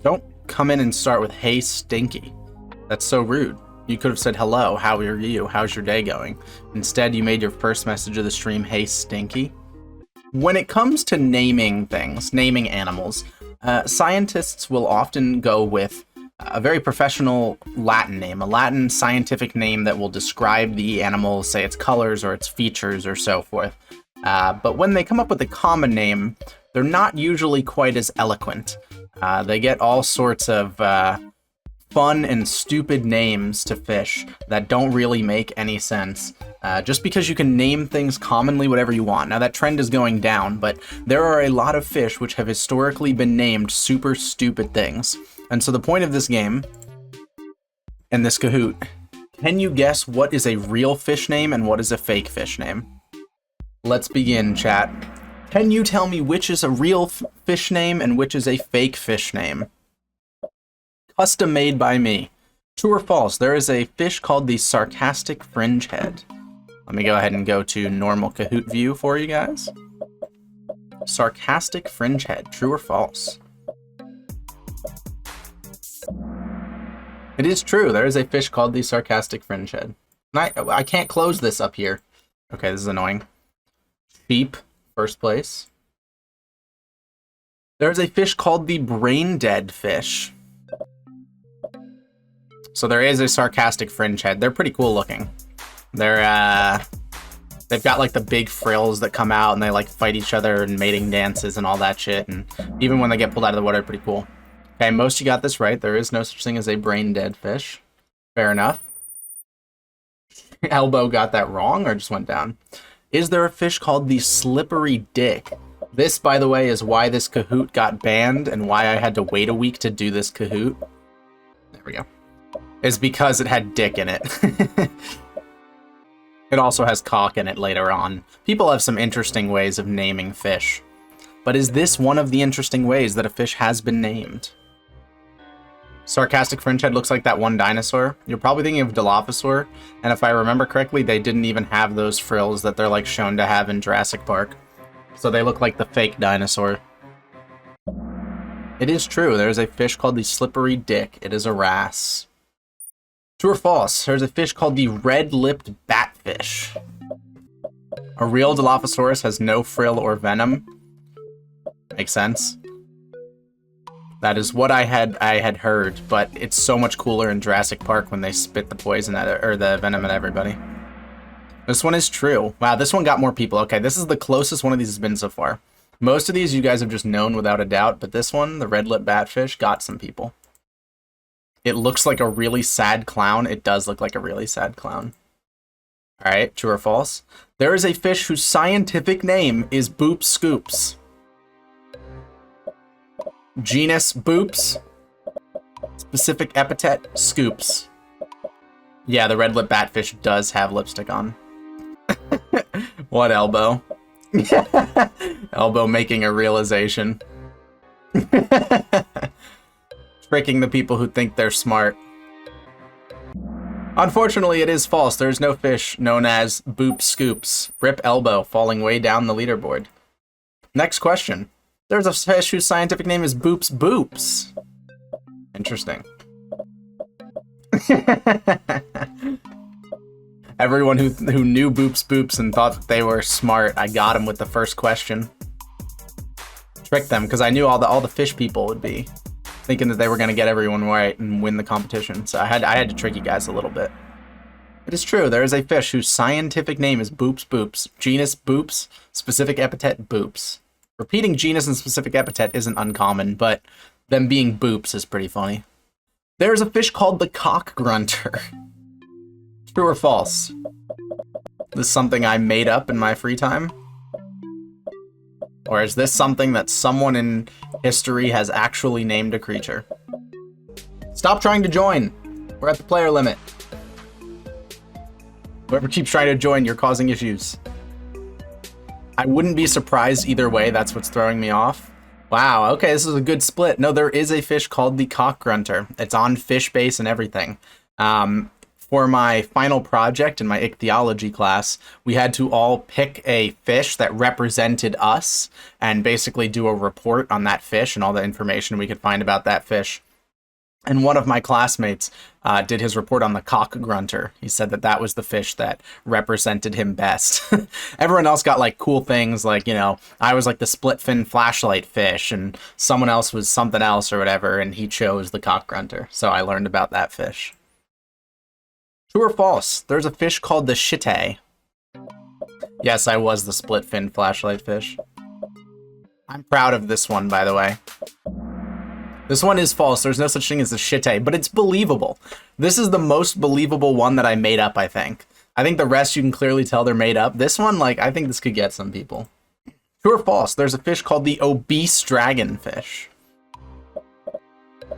Don't come in and start with, hey, stinky. That's so rude. You could have said, hello, how are you? How's your day going? Instead, you made your first message of the stream, hey, stinky. When it comes to naming things, naming animals, scientists will often go with a very professional Latin name, a Latin scientific name that will describe the animal, say its colors or its features or so forth. But when they come up with a common name, they're not usually quite as eloquent. They get all sorts of fun and stupid names to fish that don't really make any sense. Just because you can name things commonly whatever you want. Now that trend is going down, but there are a lot of fish which have historically been named super stupid things. And so the point of this game, and this Kahoot, can you guess what is a real fish name and what is a fake fish name? Let's begin, chat. Can you tell me which is a real fish name and which is a fake fish name? Custom made by me. True or false, there is a fish called the sarcastic fringe head. Let me go ahead and go to normal Kahoot view for you guys. Sarcastic fringe head, true or false? It is true, there is a fish called the sarcastic fringe head. And I can't close this up here. Okay, this is annoying. Sheep, first place. There is a fish called the brain dead fish. So there is a sarcastic fringe head. They're pretty cool looking. They've got like the big frills that come out and they like fight each other and mating dances and all that shit. And even when they get pulled out of the water, pretty cool. Okay, most you got this right. There is no such thing as a brain dead fish. Fair enough. Elbow got that wrong or just went down. Is there a fish called the slippery dick? This, by the way, is why this Kahoot got banned and why I had to wait a week to do this Kahoot. There we go. Is because it had dick in it. It also has cock in it later on. People have some interesting ways of naming fish. But is this one of the interesting ways that a fish has been named? Sarcastic fringe head looks like that one dinosaur. You're probably thinking of Dilophosaur, and if I remember correctly, they didn't even have those frills that they're like shown to have in Jurassic Park. So they look like the fake dinosaur. It is true, there's a fish called the slippery dick. It is a wrasse. True or false? There's a fish called the red-lipped batfish. A real Dilophosaurus has no frill or venom. Makes sense. That is what I had heard, but it's so much cooler in Jurassic Park when they spit the poison at or the venom at everybody. This one is true. Wow, this one got more people. Okay, this is the closest one of these has been so far. Most of these you guys have just known without a doubt, but this one, the red-lipped batfish, got some people. It looks like a really sad clown. It does look like a really sad clown. All right, true or false? There is a fish whose scientific name is Boop Scoops. Genus Boops. Specific epithet, Scoops. Yeah, the red-lipped batfish does have lipstick on. What, Elbow? Elbow making a realization. Tricking the people who think they're smart. Unfortunately, it is false. There's no fish known as Boop Scoops. Rip Elbow, falling way down the leaderboard. Next question. There's a fish whose scientific name is Boops Boops. Interesting. Everyone who knew Boops Boops and thought that they were smart, I got them with the first question. Tricked them, because I knew all the fish people would be thinking that they were going to get everyone right and win the competition. So I had to trick you guys a little bit. It is true, there is a fish whose scientific name is Boops Boops. Genus Boops, specific epithet Boops. Repeating genus and specific epithet isn't uncommon, but them being Boops is pretty funny. There is a fish called the cock grunter. True or false? This is something I made up in my free time? Or is this something that someone in history has actually named a creature? Stop trying to join. We're at the player limit. Whoever keeps trying to join, you're causing issues. I wouldn't be surprised either way. That's what's throwing me off. Wow, okay, this is a good split. No, there is a fish called the cock grunter. It's on Fishbase and everything. for my final project in my ichthyology class, we had to all pick a fish that represented us and basically do a report on that fish and all the information we could find about that fish. And one of my classmates did his report on the cock grunter. He said that that was the fish that represented him best. Everyone else got like cool things like, you know, I was like the split fin flashlight fish and someone else was something else or whatever, and he chose the cock grunter. So I learned about that fish. True or false? There's a fish called the shite. Yes, I was the split fin flashlight fish. I'm proud of this one, by the way. This one is false. There's no such thing as a shite, but it's believable. This is the most believable one that I made up, I think. I think the rest you can clearly tell they're made up. This one, like, I think this could get some people. True or false? There's a fish called the obese dragonfish.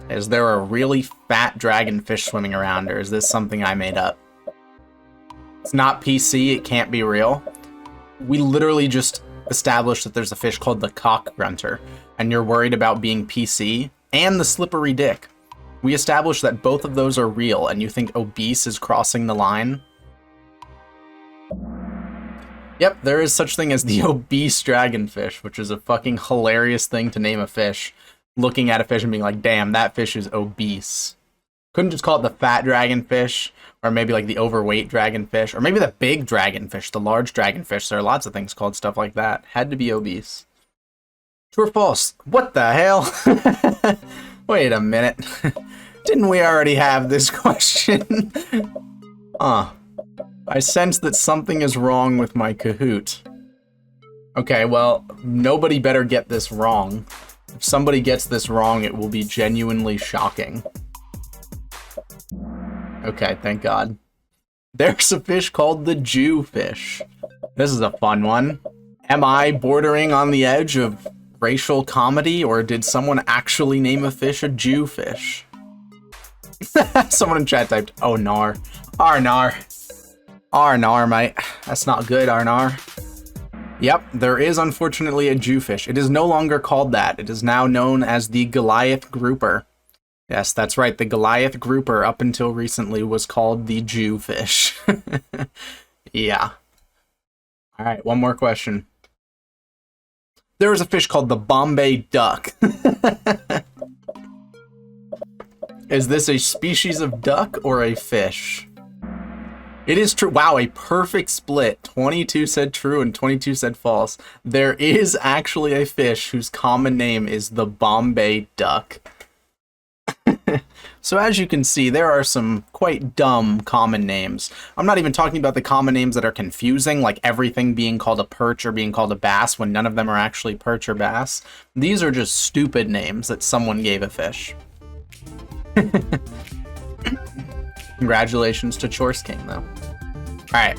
Is there a really fat dragonfish swimming around, or is this something I made up? It's not PC, it can't be real. We literally just established that there's a fish called the cock grunter, and you're worried about being PC, and the slippery dick. We established that both of those are real, and you think obese is crossing the line? Yep, there is such thing as the obese dragonfish, which is a fucking hilarious thing to name a fish. Looking at a fish and being like, damn, that fish is obese. Couldn't just call it the fat dragonfish, or maybe like the overweight dragonfish, or maybe the big dragonfish, the large dragonfish. There are lots of things called stuff like that. Had to be obese. True or false? What the hell? Wait a minute. Didn't we already have this question? I sense that something is wrong with my Kahoot. Okay, well, nobody better get this wrong. If somebody gets this wrong, it will be genuinely shocking. Okay, thank God. There's a fish called the Jewfish. This is a fun one. Am I bordering on the edge of racial comedy, or did someone actually name a fish a Jewfish? Someone in chat typed, oh nar. Arnar. Arnar, mate. That's not good, Arnar. Yep, there is unfortunately a Jewfish. It is no longer called that. It is now known as the Goliath grouper. Yes, that's right. The Goliath grouper up until recently was called the Jewfish. Yeah. All right, one more question. There is a fish called the Bombay duck. Is this a species of duck or a fish? It is true. Wow, a perfect split. 22 said true and 22 said false. There is actually a fish whose common name is the Bombay duck. So as you can see, there are some quite dumb common names. I'm not even talking about the common names that are confusing, like everything being called a perch or being called a bass when none of them are actually perch or bass. These are just stupid names that someone gave a fish. Congratulations to Chorse King, though. All right.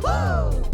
Whoa.